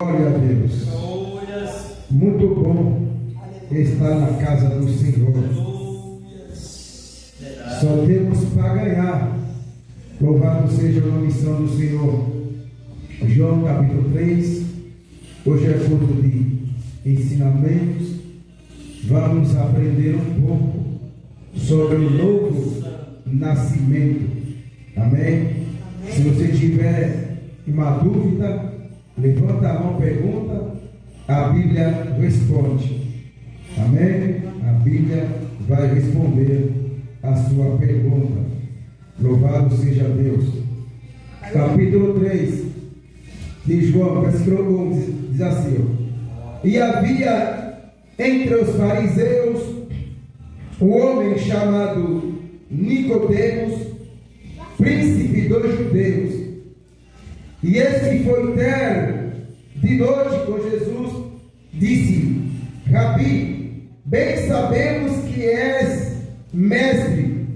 Glória a Deus. Muito bom estar na casa do Senhor. Só temos para ganhar. Louvado seja a nome santo do Senhor. João capítulo 3. Hoje é culto de ensinamentos. Vamos aprender um pouco sobre o novo nascimento. Amém? Se você tiver uma dúvida, levanta a mão, pergunta, a Bíblia responde. Amém? A Bíblia vai responder a sua pergunta. Louvado seja Deus. Capítulo 3 de João, versículo 11, diz assim: E havia entre os fariseus um homem chamado Nicodemos, príncipe dos judeus. E esse foi ter de noite com Jesus, disse: Rabi, bem sabemos que és mestre,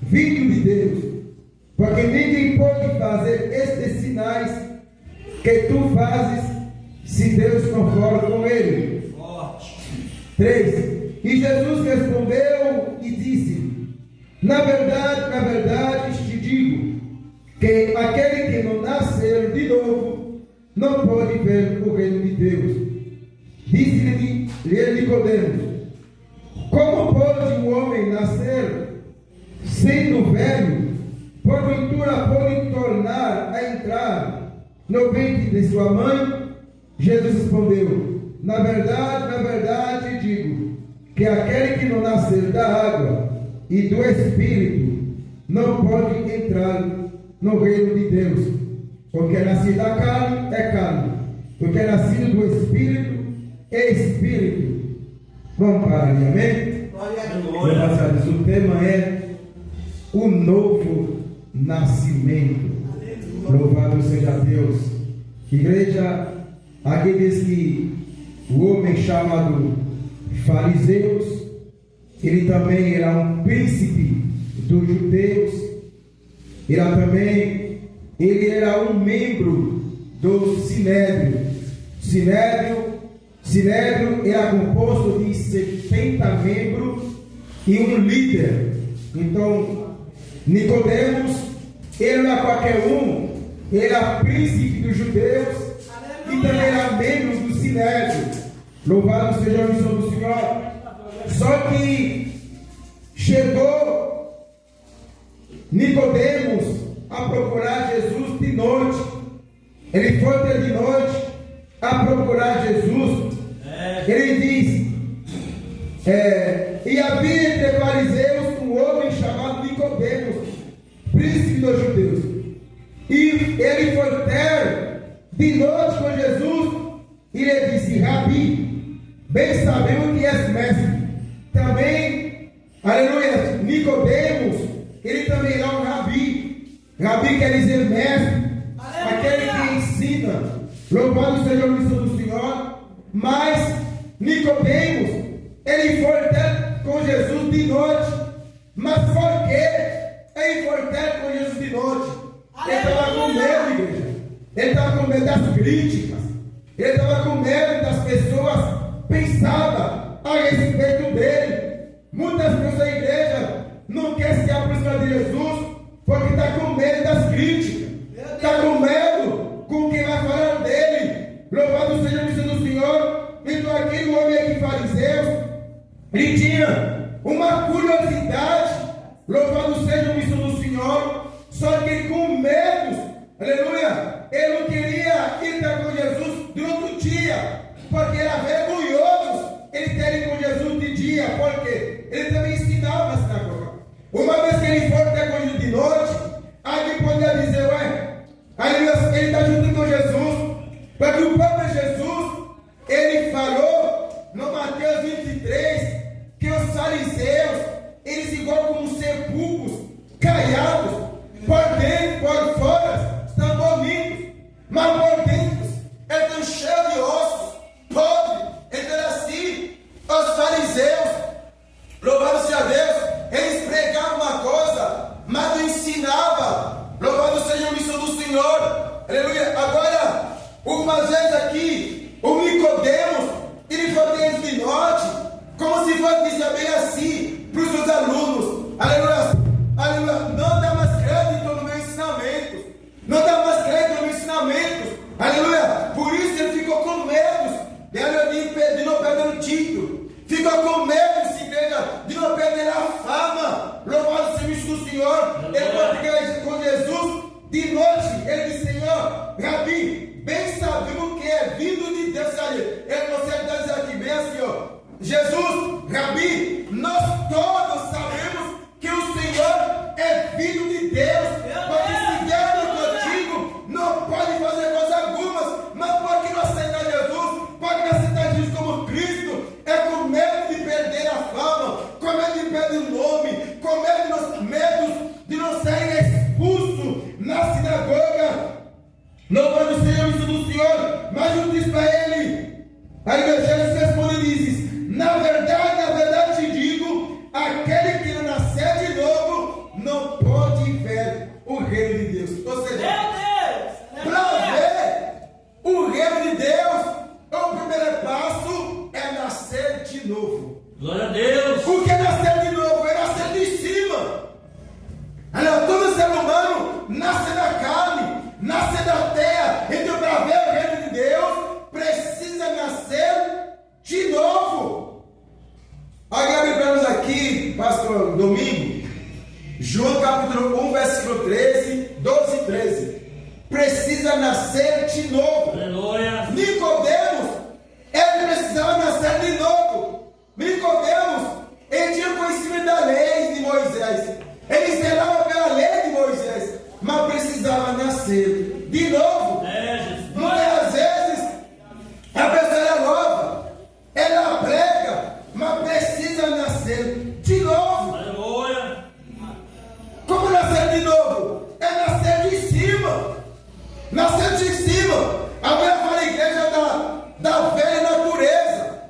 filho de Deus, porque ninguém pode fazer estes sinais que tu fazes, se Deus não for com ele. 3. E Jesus respondeu e disse: Na verdade te digo, que aquele que não nascer de novo não pode ver o reino de Deus. Disse-lhe Nicodemos: Como pode um homem nascer sendo velho? Porventura pode tornar a entrar no ventre de sua mãe? Jesus respondeu: Na verdade digo, que aquele que não nascer da água e do Espírito não pode entrar no reino de Deus. Porque é nascido da carne é carne, porque é nascido do Espírito é Espírito. Vamos parar ali, amém? O tema é o novo nascimento. Louvado seja Deus. Igreja, aqui diz que o homem chamado fariseus, ele também era um príncipe dos judeus, ele era um membro do Sinédrio. Sinédrio era composto de 70 membros e um líder. Então, Nicodemos, ele não era qualquer um, ele era príncipe dos judeus e também era membro do Sinédrio. Louvado seja o nome do Senhor. Só que chegou Nicodemos a procurar Jesus de noite. Ele foi ter de noite a procurar Jesus. Ele diz: E havia entre fariseus um homem chamado Nicodemos, príncipe dos judeus. E ele foi ter de noite com Jesus. E ele disse: Rabi, bem sabemos que és mestre. Também, aleluia, Nicodemos, ele também era um rabi. Rabi quer dizer mestre, aquele que ensina. Louvado seja o nome do Senhor. Mas Nicodemos, ele foi ter com Jesus de noite. Mas por que ele foi ter com Jesus de noite? Ele estava com medo, igreja. Ele estava com medo das críticas. Ele estava com medo das pessoas pensavam a respeito dele. Muitas pessoas da igreja não querem se aproximar de Jesus porque está com medo das críticas, está com medo com o que vai falar dele. Louvado seja o nome do Senhor. Então aquele homem aqui fariseu, ele tinha uma curiosidade. Louvado seja o nome do Senhor. Só que com medo, aleluia, ele não queria ir com Jesus durante o dia, porque era vergonhoso ele ter ido com Jesus de dia, porque ele também ensinava na sinagoga. Uma vez que ele for ter com Jesus de noite, alguém poderia dizer: ué, ele está junto com Jesus, porque o próprio Jesus, ele falou no Mateus 23, que os fariseus, eles igual como sepulcros, caiados, por dentro, por fora, estão bonitos, mas por dentro, eles estão cheios de ossos, podres. Então assim, os fariseus, louvado seja Deus, eles pregavam uma coisa, mas não ensinavam. Louvado seja o nome do Senhor. Aleluia. Agora, uma vez aqui Nicodemos de norte, como se fosse dizer bem assim para os seus alunos: aleluia, aleluia, não dá mais crédito no meu ensinamento, não dá mais crédito no meu ensinamento, aleluia. Por isso ele ficou com medo de não perder o título, ficou com medo, igreja, de não perder a fama. Louvado seja o serviço do Senhor. Ele foi com Jesus de noite. Ele disse: Senhor, Rabi, bem sabemos que é vindo de Deus. Ele consegue dizer aqui bem assim, ó: Jesus, Rabi, nós todos sabemos que o Senhor é vindo de Deus, porque se Deus não contigo, não pode fazer coisas algumas, mas porque não aceita Jesus, porque não aceita Jesus como Cristo, é com medo de perder a fama, com medo de perder o nome, com medo de não ser expulso na sinagoga. Louvado seja o nome do Senhor. Mas eu disse para ele, aí Jesus responde e diz: na verdade te digo, aquele que não nascer de novo não pode ver o reino de Deus. Ou seja, para ver o reino de Deus, o primeiro passo é nascer de novo. Glória a Deus. O que é nascer de novo? É nascer de cima. Olha, todo ser humano nasce da carne, nasce da terra. Então, para ver o reino de Deus, precisa nascer de novo. Olha, abre aqui, pastor Domingo, João capítulo 1, versículo 13, 12 e 13. Precisa nascer de novo. Aleluia. Nicodemos, ele precisava nascer de novo. Nicodemos, ele tinha conhecimento da lei de Moisés, ele zelava pela lei de Moisés, mas precisava nascer de novo. Muitas vezes a pessoa é nova, ela prega, mas precisa nascer de novo. Aleluia. Como nascer de novo? É nascer de cima. Nascer de cima. A minha fala, igreja da velha natureza.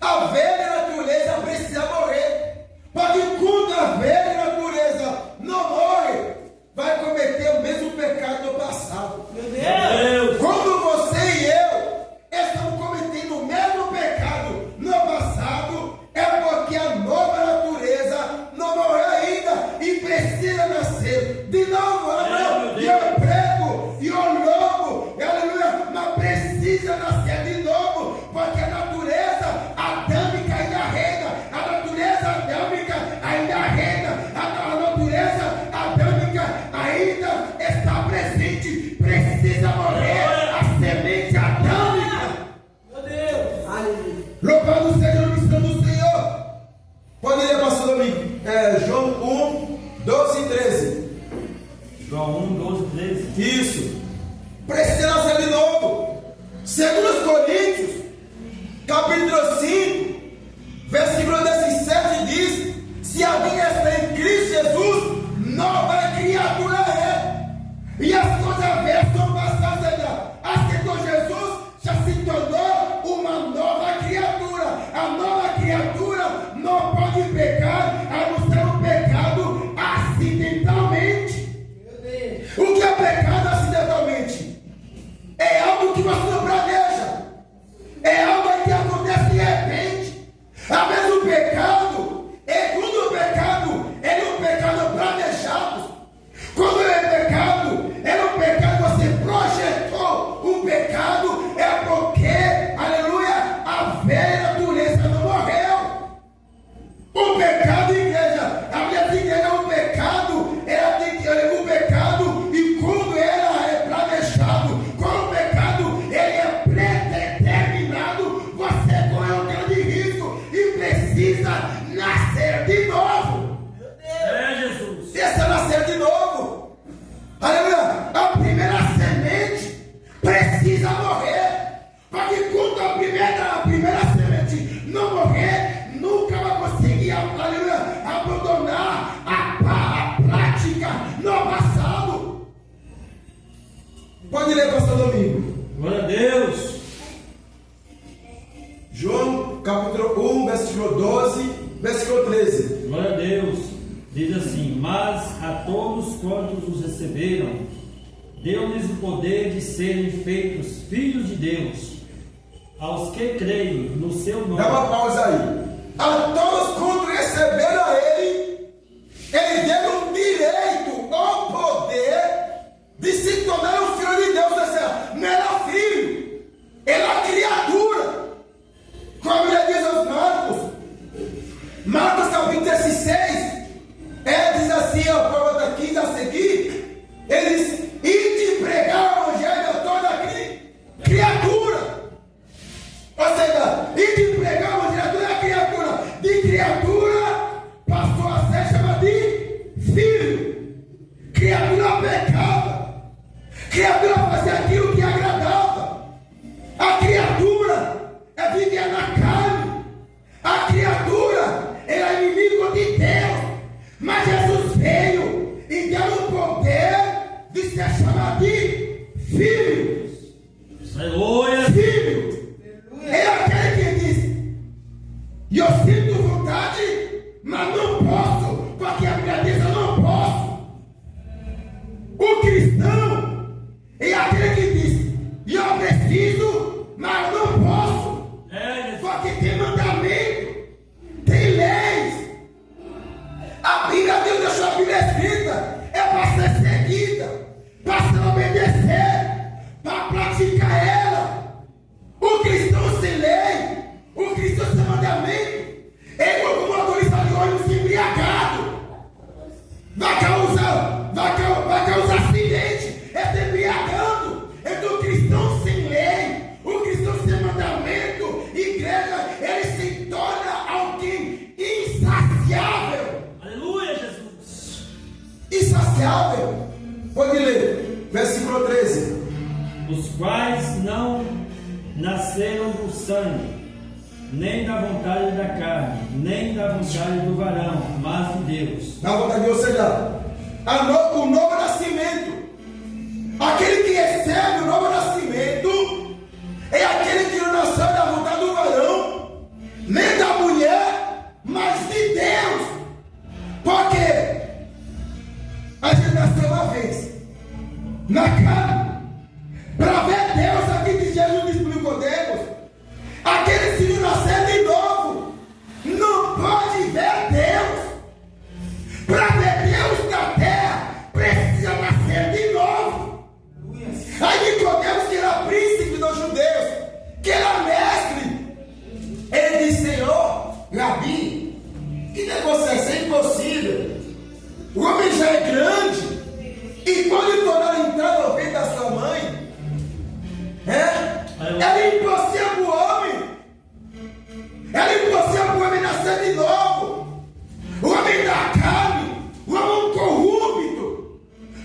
A velha natureza precisa morrer. Porque quando a velha natureza não morre, vai cometer o mesmo pecado do passado. Meu Deus. Quando você e eu estamos cometendo o mesmo pecado no passado, é porque a nova natureza não morreu ainda e precisa nascer de novo. E eu prego e eu louvo, aleluia, mas precisa nascer de novo, porque a natureza adâmica ainda reina, a natureza adâmica ainda reina, a natureza adâmica ainda está presente, precisa morrer a semente adâmica. Meu Deus. Aleluia. Louvado seja o nome do Senhor. Pode ler, pastor Domingo. João 1, 12 e 13. João 1, 12 e 13. Isso. Precisa nascer de novo. Segundo os Coríntios, capítulo 5, versículo 17 diz: se alguém está em Cristo Jesus, nova criatura é. E as coisas velhas são passadas já. Aceitou Jesus, já se tornou uma nova criatura. A nova criatura não pode pecar, a não ser um pecado acidentalmente. O que é pecado acidentalmente? É algo que você não planeja, é algo que acontece de repente. Às vezes o pecado quando o pecado é um pecado planejado. Quando é pecado, é um pecado que você projetou. O pecado é porque, aleluia, a velha natureza não morreu. O pecado, igreja, a minha igreja é um pecado, o pecado, e quando ela é planejado, quando o pecado ele é predeterminado, você corre um grande risco e precisa nascer de novo. Jesus. Precisa nascer de novo. Aleluia. A primeira semente precisa morrer. Porque quando a primeira semente não morrer, nunca vai conseguir, aleluia, abandonar a prática no passado. Pode ler, pastor Domingo. Glória a Deus. João capítulo 1, versículo 12, versículo 13. Glória a Deus. Diz assim: mas a todos quantos os receberam, deu-lhes o poder de serem feitos filhos de Deus, aos que creem no seu nome. Dá uma pausa aí. A todos quanto receberam a Ele, Ele deu o direito, o poder de se tornar um filho de Deus. Ou seja, não era filho, era criatura. Como a Bíblia diz aos Marcos capítulo 16, diz assim, a prova da 15 a seguir, ele diz, e de pregar o evangelho a toda criatura. Ou seja, e de pregar o evangelho a toda criatura. De criatura passou a ser chamada de filho. Criatura pecava. Criatura fazia aquilo que agradava. A criatura vivia na carne. A criatura era inimigo de Deus. Mas Jesus veio e deu o poder de ser chamado de filho. Aleluia. Filho. É aquele que diz, e eu sinto vontade, mas não posso, porque a Bíblia diz eu não posso. O cristão é aquele que diz, e eu preciso, mas eu não posso. Porque tem mandamento, tem leis. A Bíblia, Deus deixou a Bíblia escrita, é para ser seguida, para se obedecer, para praticar ela. O cristão sem lei, o cristão sem mandamento, é igual como um motorista de ônibus embriagado. Vai causar acidente, se embriagando. Então o cristão sem lei, o cristão sem mandamento, igreja, ele se torna alguém insaciável. Aleluia, Jesus. Insaciável. Pode ler, versículo 13. Os quais não nasceram do sangue, nem da vontade da carne, nem da vontade do varão, mas de Deus. Na vontade de Deus, ou seja, o novo nascimento. Aquele que recebe o novo nascimento é aquele que não nasceu da vontade do varão, nem da mulher, mas de Deus. Porque a gente nasceu uma vez na carne. Para ver Deus, aqui que Jesus explicou Deus, aquele que não nascer de novo não pode ver Deus. Para ver Deus na terra precisa nascer de novo. Aí Nicodemos, que era príncipe dos judeus, que era mestre, ele disse, Senhor, Rabi, que negócio é esse? É impossível. O homem já é grande, e quando tornar entrar no ventre da sua mãe, era impossível para o homem. Era impossível para o homem nascer de novo. O homem da carne, o homem corrupto,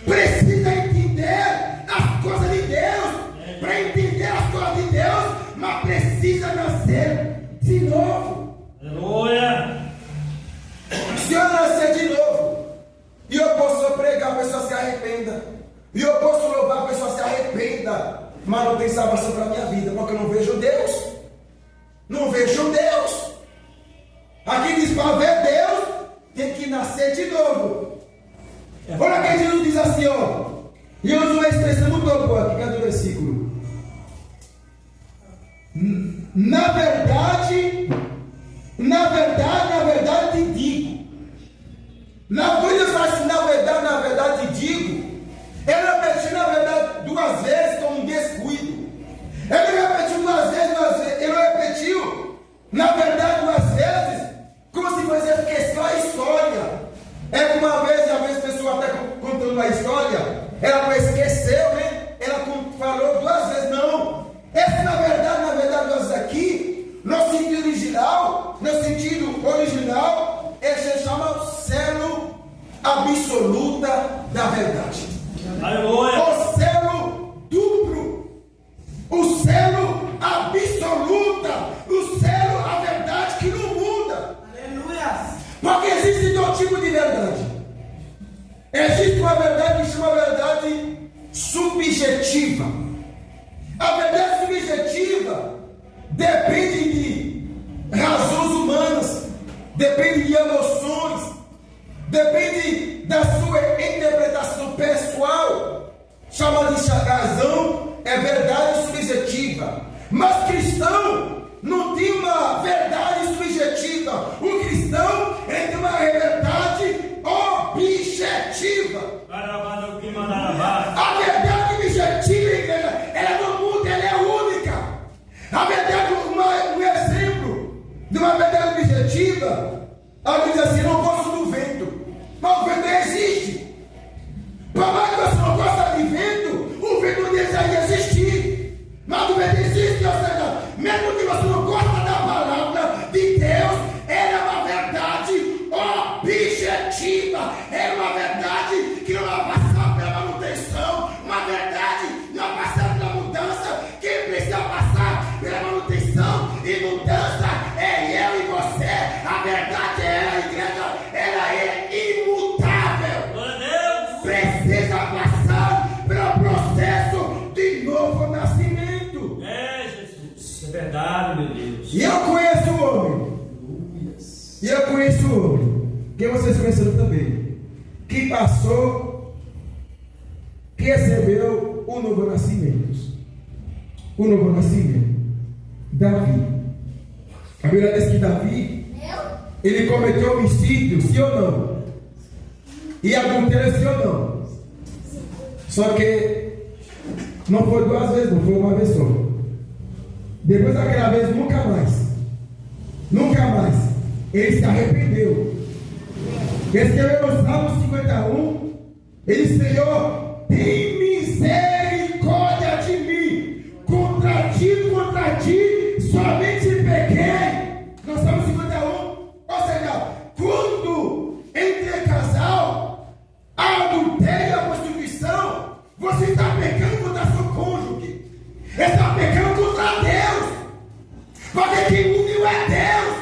precisa entender as coisas de Deus. Para entender as coisas de Deus, mas precisa nascer de novo. Aleluia. Se eu nascer de novo, e eu posso pregar, a pessoa se arrependa, e eu posso louvar, a pessoa se arrependa, mas não tem salvação para a minha vida, porque eu não vejo Deus. Não vejo Deus. Aqui diz, para ver Deus, tem que nascer de novo. Olha que Jesus diz assim, ó. E eu uso uma expressão muito boa aqui, cadê o versículo? Na verdade te digo. Quando eu falo assim, na verdade te digo, ele repetiu na verdade 2 vezes com um descuido. Ele repetiu 2 vezes, ele repetiu na verdade 2 vezes, como se fosse que só a história. É como uma vez a pessoa até contando uma história, ela esqueceu, né? Ela falou 2 vezes, não. Esse na verdade 2 vezes aqui, no sentido original, ele se chama selo absoluta da verdade. Aleluia. O selo duplo, o selo absoluta, o selo a verdade que não muda. Aleluia. Porque existe 2 tipos de verdade. Existe uma verdade que chama verdade subjetiva. A verdade subjetiva depende de razões humanas, depende de emoções, depende da sua interpretação pessoal. Chama de razão, é verdade subjetiva. Mas cristão não tem uma verdade subjetiva. O cristão tem uma verdade objetiva. A verdade objetiva, igreja, ela não muda, ela é única. A verdade, um exemplo de uma verdade objetiva, ela diz assim: não gosto do vento, mas o vento existe. Por mais que você não gosta de vento, o vento não deveria existir, mas o vento existe. Ou seja, mesmo que você não gosta da palavra de Deus, ela é uma verdade objetiva, é uma verdade que não vai passar pela manutenção, uma verdade que não vai passar pela mudança. Quem precisa passar pela manutenção e mudança é eu e você. A verdade é ela, a igreja, ela é imutável. Precisa passar pelo processo de novo nascimento. É, Jesus, é verdade, meu Deus. E eu conheço o homem. E eu conheço o homem, que vocês conheceram também, que passou, que recebeu o novo nascimento. O novo nascimento. Davi. A Bíblia diz que Davi, ele cometeu homicídio, sim ou não? E adultério, sim ou não? Só que não foi 2 vezes, não foi uma vez só. Depois daquela vez, nunca mais. Nunca mais. Ele se arrependeu. Ele escreveu no Salmo 51. Ele disse: Senhor, tem misericórdia de mim. Contra ti, somente pequei. No Salmo 51. Ou seja, quando entre casal, a adultério e a prostituição, você está pecando contra seu cônjuge. Está pecando contra Deus. Porque quem uniu é Deus.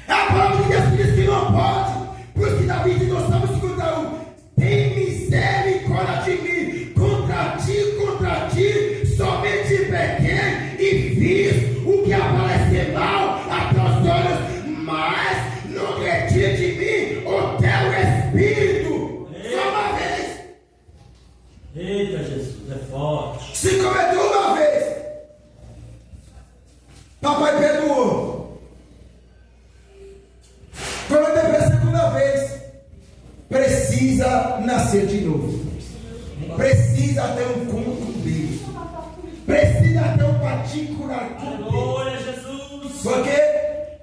A palavra de Deus diz que não pode. Por isso que Davi diz no Salmo 51: tem misericórdia de mim. Contra ti, somente pequei e fiz o que aparece mal a teus olhos, mas não retire de mim o teu espírito. Só uma vez. Eita, Jesus, é forte. Se cometeu uma vez, papai perdoou. Cometeu pela segunda vez, precisa nascer de novo. Precisa ter um encontro com Deus. Precisa ter um particular com Deus. Glória a Jesus. Porque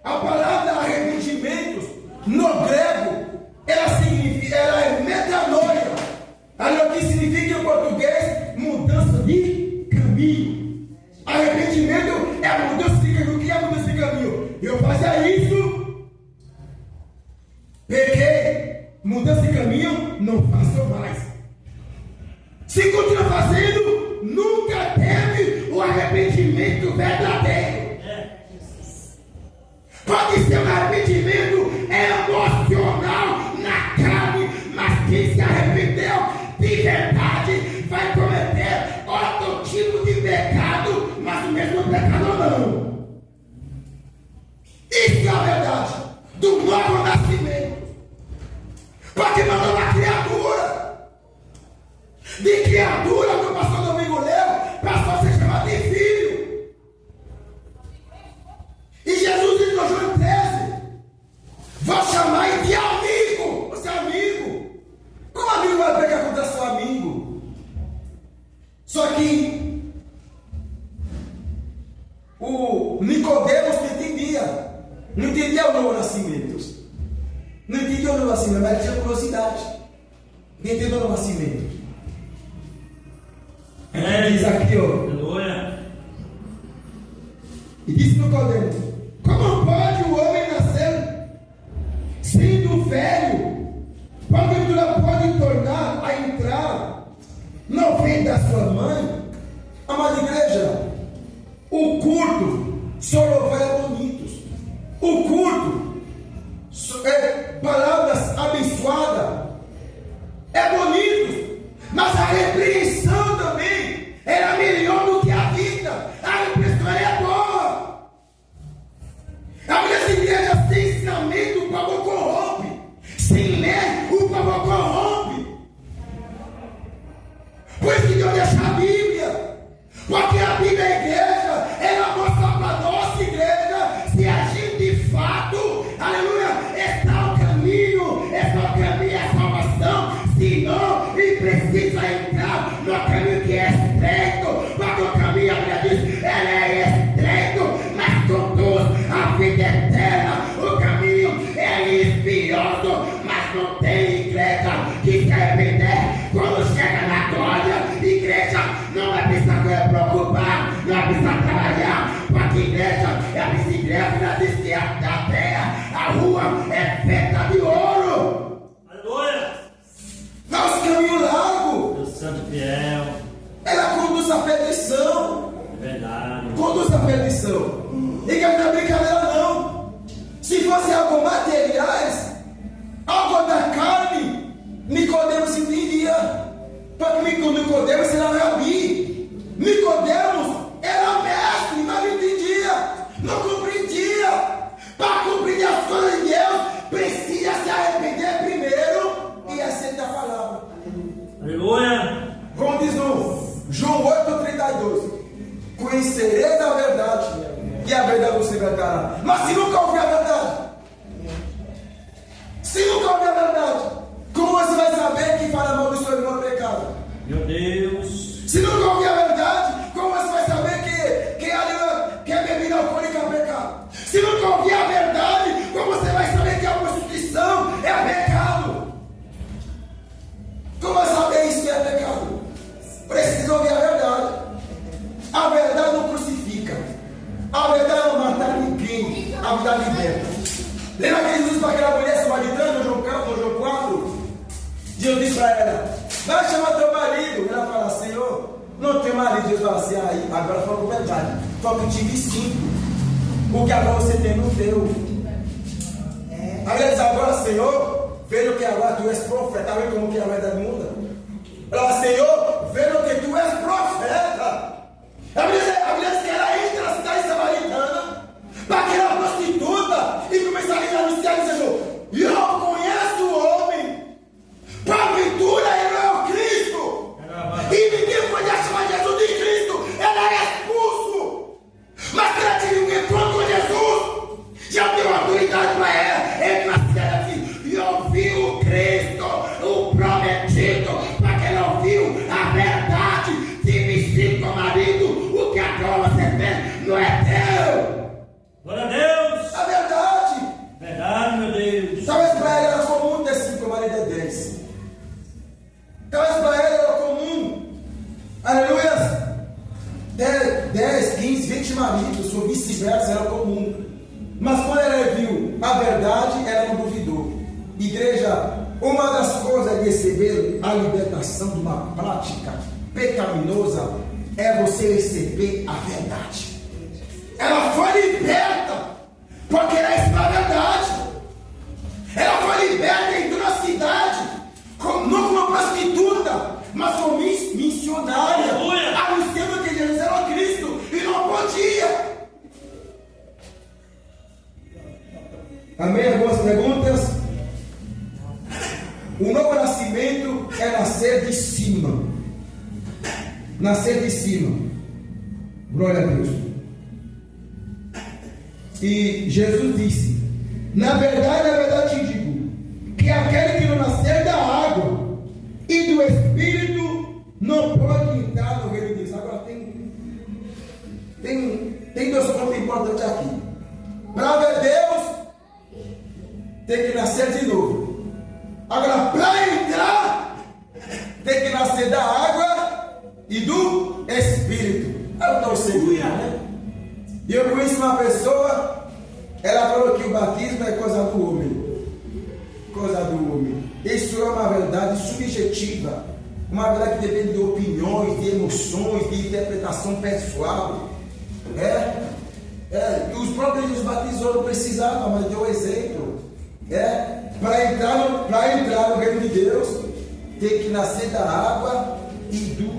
a palavra arrependimento no grego, ela é metanoia. Ela que significa em português mudança de caminho. Arrependimento é a mudança de caminho. O que é a mudança de caminho? Eu fazia isso, pequei, mudança de caminho, não faço mais. Se continua fazendo, nunca teve o arrependimento verdadeiro. Pode ser um arrependimento emocional na carne, mas quem se arrependeu de verdade vai cometer outro tipo de pecado, mas o mesmo pecado não. Isso é a verdade do novo nascimento. Porque mandou uma criatura. De criatura, que o pastor Domingo leu, passou a ser chamado de filho. E Jesus disse no João 13: vou chamar de amigo. Você é amigo. Como amigo vai pegar contra seu amigo? Só que o Nicodemos não entendia o novo nascimento. Não entendia o novo nascimento, mas ele tinha curiosidade. Não entendeu o novo nascimento. Diz aqui, ó. Aleluia. E disse Nicodemos: como pode o homem nascer sendo velho? Porventura pode tornar a entrar no ventre da sua mãe? Amada igreja, o culto só louvor bonitos. O culto palavras abençoadas é bonito, mas a repreensão também era melhor do que a vida. A repreensão é boa. A minha igreja tem ensinamento, o povo corrompe. Sem lei, o povo corrompe. Por isso que Deus deixa a Bíblia, porque a Bíblia é a igreja que igreja é a bicicleta da terra, a rua é feita de ouro. Aleluia. Nosso caminho largo, Deus Santo Fiel. ela conduz à perdição. É verdade. Conduz à perdição. E que não é brincadeira não. Se fosse algo materiais, algo da carne, Nicodemos entendia. Porque Nicodemos era rabi. Nicodemos era mestre, mas não entendia, não compreendia. Para compreender as coisas de Deus, precisa se arrepender primeiro e aceitar a palavra. Aleluia. Como diz no João 8,32: conhecereis a verdade, e a verdade vos libertará. Mas se nunca ouvir a verdade, como você vai saber que fala mal do seu irmão é pecado? Meu Deus. Se nunca ouvir a verdade, como você vai saber que a bebida alcoólica é pecado? Se nunca ouvir a verdade, como você vai saber que a prostituição é pecado? Como vai saber isso que é pecado? Precisa ouvir a verdade. A verdade não crucifica. A verdade não mata ninguém. A verdade liberta. Lembra que Jesus para aquela mulher samaritana, no João 4? Deus disse para ela: vai chamar teu marido. Ela fala: Senhor, não tenho marido. Deus fala assim: aí, agora fala com verdade. Fala que eu tive 5. O que agora você tem não deu. Aí ela diz: agora, Senhor, veja que agora tu és profeta. Sabe como que a verdade muda? Ela fala: Senhor, veja que tu és profeta. A Bíblia diz que ela entra na cidade samaritana para aquela prostituta e começa a anunciar dizendo: eu conheço o homem, porventura ele não é o Cristo. E ninguém podia chamar Jesus de Cristo, ela é expulso. Mas se ela tinha um encontro com Jesus, já deu autoridade para ela, entra na cidade e ouviu o Cristo, o prometido, para que ela ouviu a verdade. Se vestir com o marido, o que agora você tem não é teu. Glória a Deus. A verdade. Verdade, meu Deus. Talvez para ela era comum ter 5, o marido é 10. Talvez para ela era comum, aleluia, 10, 15, 20 maridos, ou vice-versa, era comum. Mas quando ela viu a verdade, ela não duvidou. Igreja, uma das coisas de receber a libertação de uma prática pecaminosa é você receber a verdade. Ela foi liberta porque ela é a verdade. Ela foi liberta e entrou na cidade, não como prostituta, mas como missionária, anunciando que Jesus era o Cristo e não podia. Amém? Algumas perguntas? O novo nascimento é nascer de cima. Nascer de cima. Glória a Deus. E Jesus disse: na verdade te digo, que aquele que não nascer da água e do Espírito não pode entrar no reino de Deus. Agora tem 2 pontos importantes aqui. Para ver Deus, tem que nascer de novo. Agora, para entrar, tem que nascer da água e do Espírito. Eu estou seguro, né? E eu conheço uma pessoa, ela falou que o batismo é coisa do homem. Coisa do homem. Isso é uma verdade subjetiva. Uma verdade que depende de opiniões, de emoções, de interpretação pessoal. Os próprios Jesus batizou não precisavam, mas deu exemplo. Para entrar no reino de Deus, tem que nascer da água e do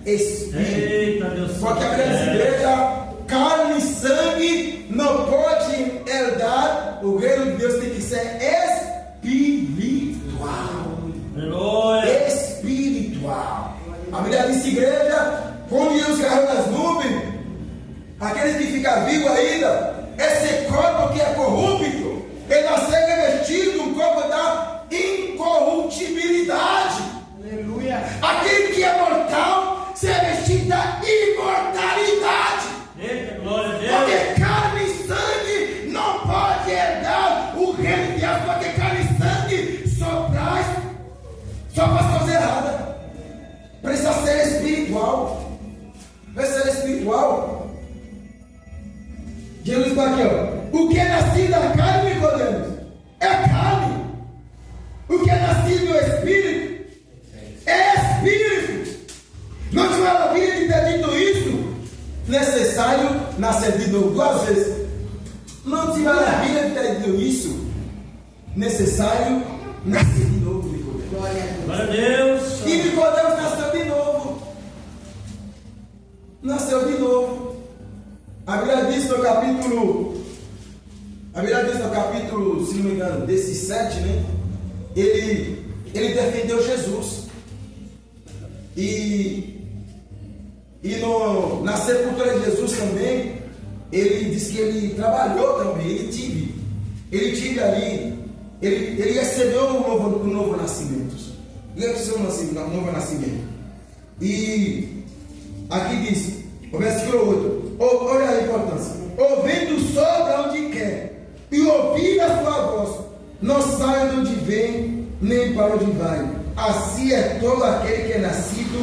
Espírito. Eita, Deus. Porque a igreja, carne e sangue não pode herdar o reino de Deus, tem que ser espiritual. Aleluia. Espiritual. A Bíblia diz: igreja, quando Jesus caiu nas nuvens, aquele que fica vivo ainda, esse corpo que é corrupto, ele nasceu revestido um corpo da incorruptibilidade. Aleluia. Aquele que é mortal se reveste da imortalidade. Eita, glória a Deus. Porque carne e sangue não pode herdar o reino de Deus, porque carne e sangue só faz coisa errada. Precisa ser espiritual. Precisa ser espiritual. Jesus está aqui, ó. O que é nascido da carne, Nicodemos, é carne. O que é nascido do Espírito é Espírito. Não te maravilha de ter dito isso? Necessário nascer de novo. 2 vezes. Não te maravilha de ter dito isso? Necessário nascer de novo, Nicodemos. Glória a Deus. E Nicodemos nasceu de novo. Nasceu de novo. A Bíblia diz no capítulo, se não me engano, desses 7, né? Ele defendeu Jesus. E na sepultura de Jesus também, ele disse que ele trabalhou também, ele tive ali, ele recebeu um novo nascimento. Ele recebeu um novo nascimento. E aqui diz, o versículo 8, olha a importância: ouvindo o sol de onde quer, e ouvir a sua voz, não sai de onde vem, nem para onde vai. Assim é todo aquele que é nascido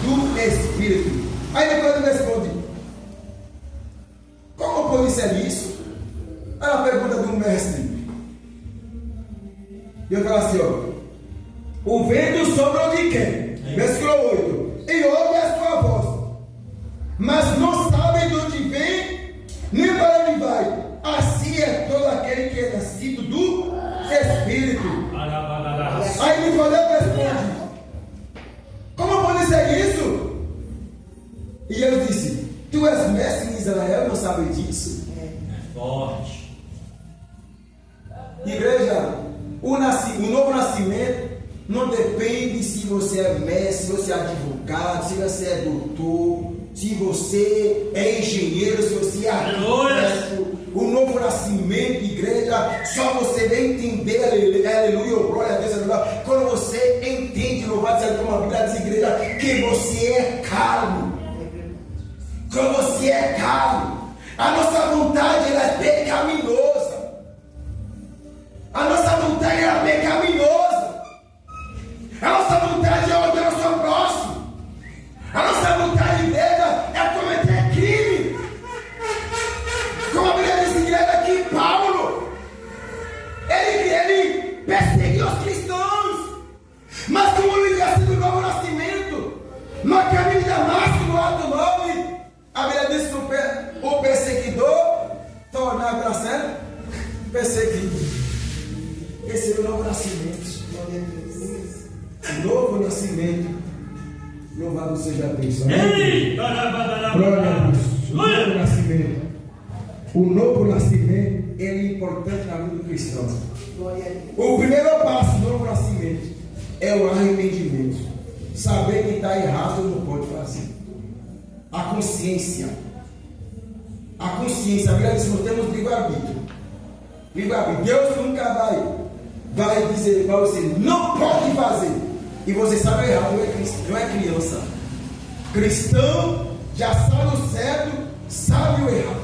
do Espírito. Aí depois ele responde: como pode ser isso? É a pergunta do mestre. E eu falo assim, ó: o vento sopra onde quer, versículo 8, e ouve a sua voz, mas não sabe de onde vem, nem para onde vai. Assim é todo aquele que é nascido do Espírito. Aí Nicodemos responde: como pode ser isso? E ele disse: tu és mestre em Israel, não sabe disso? É forte. Igreja, o novo nascimento não depende se você é mestre, se você é advogado, se você é doutor, se você é engenheiro, se você é arquiteto. O novo nascimento, igreja, só você vai entender, aleluia, glória a Deus, aleluia, quando você entende, louvado seja como a Bíblia diz, igreja, que você é carne. Quando você é carne, a nossa vontade ela é pecaminosa. A nossa vontade ela é pecaminosa. A nossa vontade é odiar o seu próximo. A nossa vontade, igreja, é cometer crime. Como a Bíblia diz, igreja, que Paulo ele perseguiu os cristãos, mas como ele tinha sido o novo nascimento, no caminho de Damasco, no ato 9, a Bíblia diz que o perseguidor tornar para ser perseguido. Esse é o novo nascimento. O novo nascimento. Louvado seja Deus. Glória a Deus. O novo nascimento. O novo nascimento é importante na vida do cristão. O primeiro passo do novo nascimento é o arrependimento. Saber que está errado não pode fazer. A consciência. A consciência. A Bíblia diz que nós temos livre-arbítrio. Livre-arbítrio. Deus nunca vai dizer para você: não pode fazer. E você sabe errado, não é criança. Cristão já sabe o certo, sabe o errado.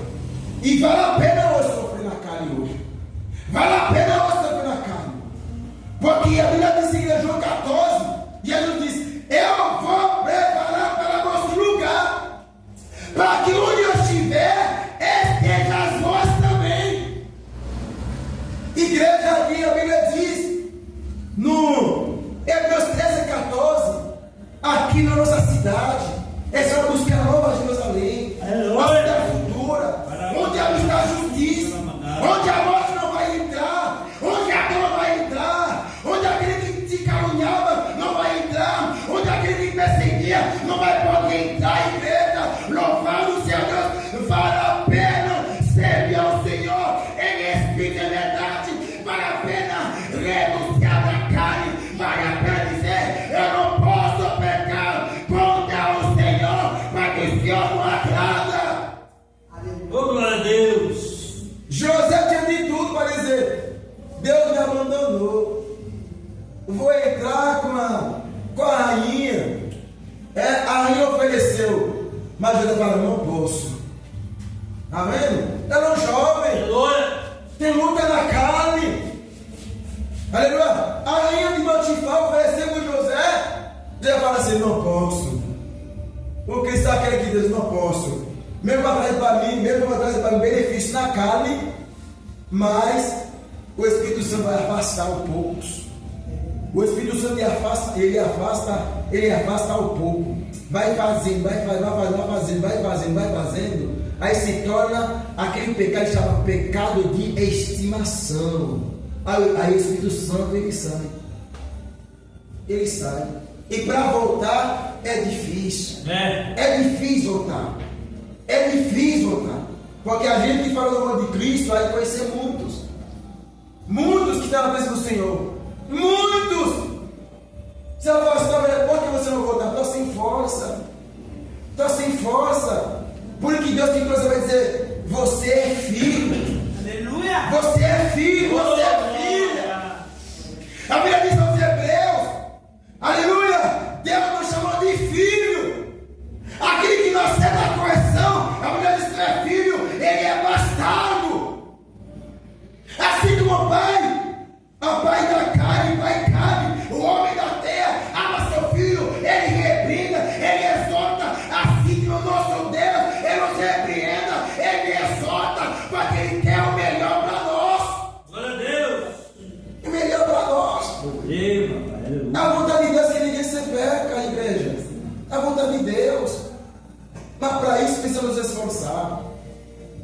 E vale a pena hoje sofrer na carne hoje. Vale a pena hoje sofrer na carne. Porque a Bíblia diz em João 14, Jesus diz: eu vou preparar para vosso lugar, para que onde eu estiver, estejais vós também. Igreja, aqui a Bíblia diz no Hebreus 13:14, aqui na nossa cidade, é só buscar a nova Jerusalém, a cidade futura, onde está a justiça, onde a morte não vai entrar, onde a dor não vai entrar, onde aquele que te caluniava não vai entrar, onde aquele que perseguia não vai poder entrar. Igreja, louvado seja Deus, vale a pena servir ao Senhor em espírito e verdade, vale a pena renunciar da carne, vale a pena dizer: eu não posso pecar contra o Senhor, para que o Senhor não agrada. Oh, glória a Deus. José tinha de tudo para dizer: Deus me abandonou, vou entrar com a rainha. A rainha ofereceu, mas José falou: não posso. Está vendo? Era um jovem. Aleluia. Tem luta na carne. Aleluia. A rainha de Botifar ofereceu para José. José fala assim: não posso. O cristão quer que Deus: não posso. Mesmo atrás para mim, mesmo atrás para me beneficiar isso na carne, mas o Espírito Santo vai afastar aos poucos. O Espírito Santo ele afasta ao pouco. Vai fazendo, vai fazendo. Aí se torna aquele pecado que chama pecado de estimação. Aí o Espírito Santo ele sai. E para voltar é difícil. É difícil voltar. Porque a gente que fala do nome de Cristo vai conhecer muitos que estão na presença do Senhor. Muitos! Você vai falar, por que você não voltar? Estou sem força. Por que Deus tem coisa vai dizer? Você é filho. Aleluia! Você é filho, você é filha. A Bíblia diz aos Hebreus, aleluia, Deus nos chamou de filho. Aquele que não recebe a correção, a Bíblia diz que é filho, ele é bastardo. Assim como o pai da carne, o homem da terra, ama seu filho, ele repreenda, ele exorta, assim que o nosso Deus, ele nos repreenda, ele exorta, porque ele quer o melhor para nós. Glória a Deus! O melhor para nós. A vontade de Deus é que ninguém se perca, igreja. A vontade de Deus. Mas para isso precisamos nos esforçar.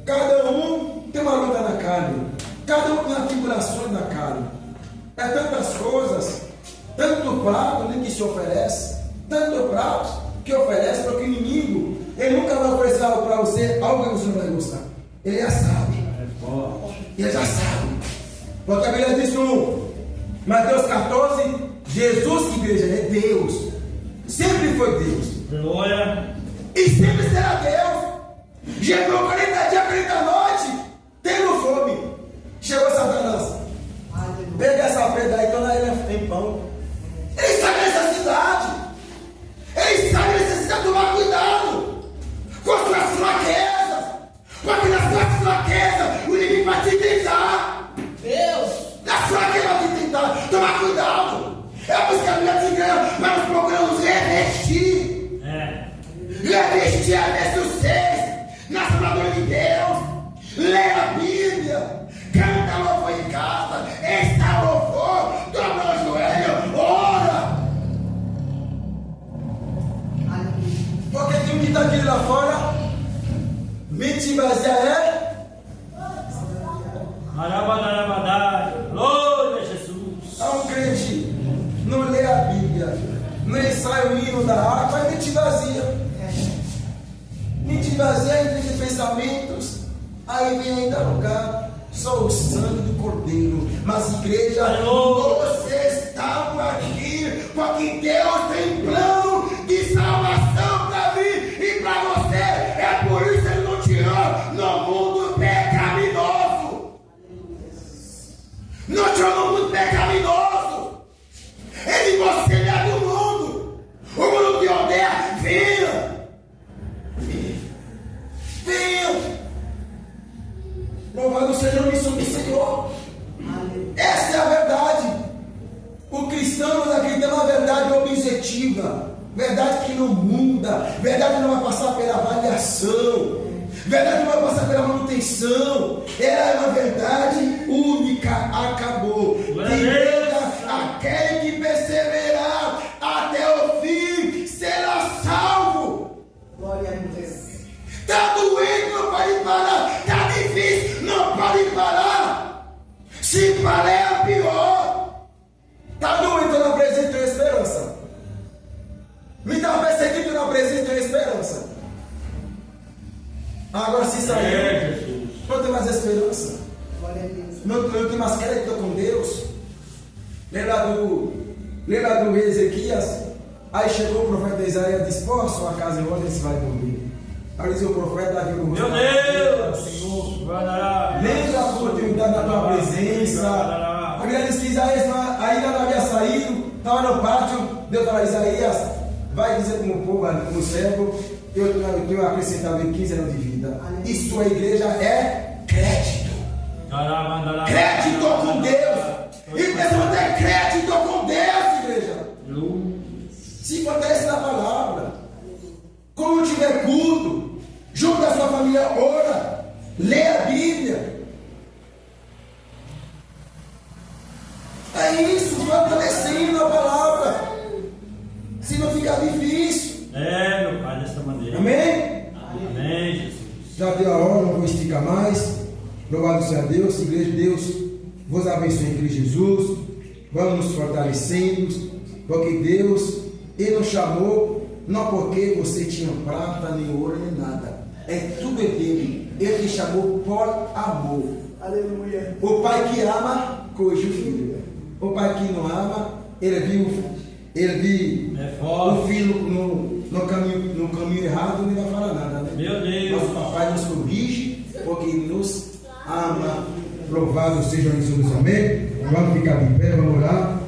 Cada um tem uma luta na carne. Cada um tem tribulações na carne. É tantas coisas, tanto prato que se oferece, tanto prato que oferece, porque o inimigo, ele nunca vai oferecer algo para você, algo que você não vai gostar. Ele já sabe. Ele já sabe. Porque a Bíblia diz no Mateus 14, Jesus, igreja, é Deus. Sempre foi Deus. Glória. E sempre será Deus. Chegou 40 dias, 40 noites, tendo fome. Chegou Satanás. Pega essa pedra aí, torna ele em pão. Ele sabe a necessidade. Ele sabe a necessidade de tomar cuidado com as suas fraquezas. Porque nas suas fraquezas o inimigo vai te tentar. Deus! Nas fraquezas vai te tentar. Tomar cuidado. É por isso que a Bíblia te engana, mas nós procuramos revestir. Revestir a verso 6 na palavra de Deus. Leia a Bíblia. Canta louvor em casa, está louvor, dobra o joelho, ora. Porque tem um que está aqui lá fora, Mitibazia é? Glória a Jesus. Há um crente, não lê a Bíblia, não ensaia o hino da harpa, é Mitibazia. Mitibazia é entre pensamentos, aí vem ainda lugar. Só o sangue do Cordeiro. Mas igreja, vocês estavam aqui porque Deus tem plano de salvação para mim e para você. É por isso que Ele não tirou no mundo pecaminoso. Não tirou no mundo pecaminoso. Ele você é do mundo. O mundo te odeia. Venha. Louvado seja o missão do Senhor. Essa é a verdade. O cristão não acredita na verdade objetiva, verdade que não muda, verdade que não vai passar pela avaliação, verdade que não vai passar pela manutenção. Ela é uma verdade única, acabou. Aquele que perseverar até o fim será salvo. Glória a Deus. Está doendo, não pode parar. Está difícil, não pode parar. Se parar é a pior. Está doendo, não apresenta esperança. Me está perseguindo, não apresenta esperança. Agora se sair, não tem mais esperança. Não tem mais crédito com Deus. Lembra do rei Ezequias? Aí chegou o profeta Isaías e disse: "Pô, sua casa em ordem, você vai dormir." Aí disse o profeta: "Meu Deus, Senhor, lembra a oportunidade da tua presença." A Bíblia diz que Isaías ainda não havia saído, estava no pátio. Deus falou: "Isaías, vai dizer como o povo, como servo, eu tenho acrescentado em 15 anos de vida." E sua igreja é crédito. Crédito com Deus. E precisamos ter crédito com Deus, igreja. Se fortalece na palavra. Quando tiver culto, junto da sua família, ora. Lê a Bíblia. É isso, fortalecendo a palavra. Se não ficar difícil. É, meu Pai, dessa maneira. Amém? Amém, Jesus. Já deu a hora, não vou esticar mais. Louvado seja Deus, igreja de Deus, vos abençoe em Cristo Jesus. Vamos nos fortalecendo, porque Deus, Ele nos chamou, não porque você tinha prata, nem ouro, nem nada. É tudo dele. Ele te chamou por amor. Aleluia. O pai que ama, corrige o filho. O pai que não ama, ele viu o filho no caminho errado, não vai falar nada, né? Meu Deus. Mas o papai nos corrige, porque ele nos ama. Louvado seja o Jesus, amém? Vamos ficar de pé, vamos orar.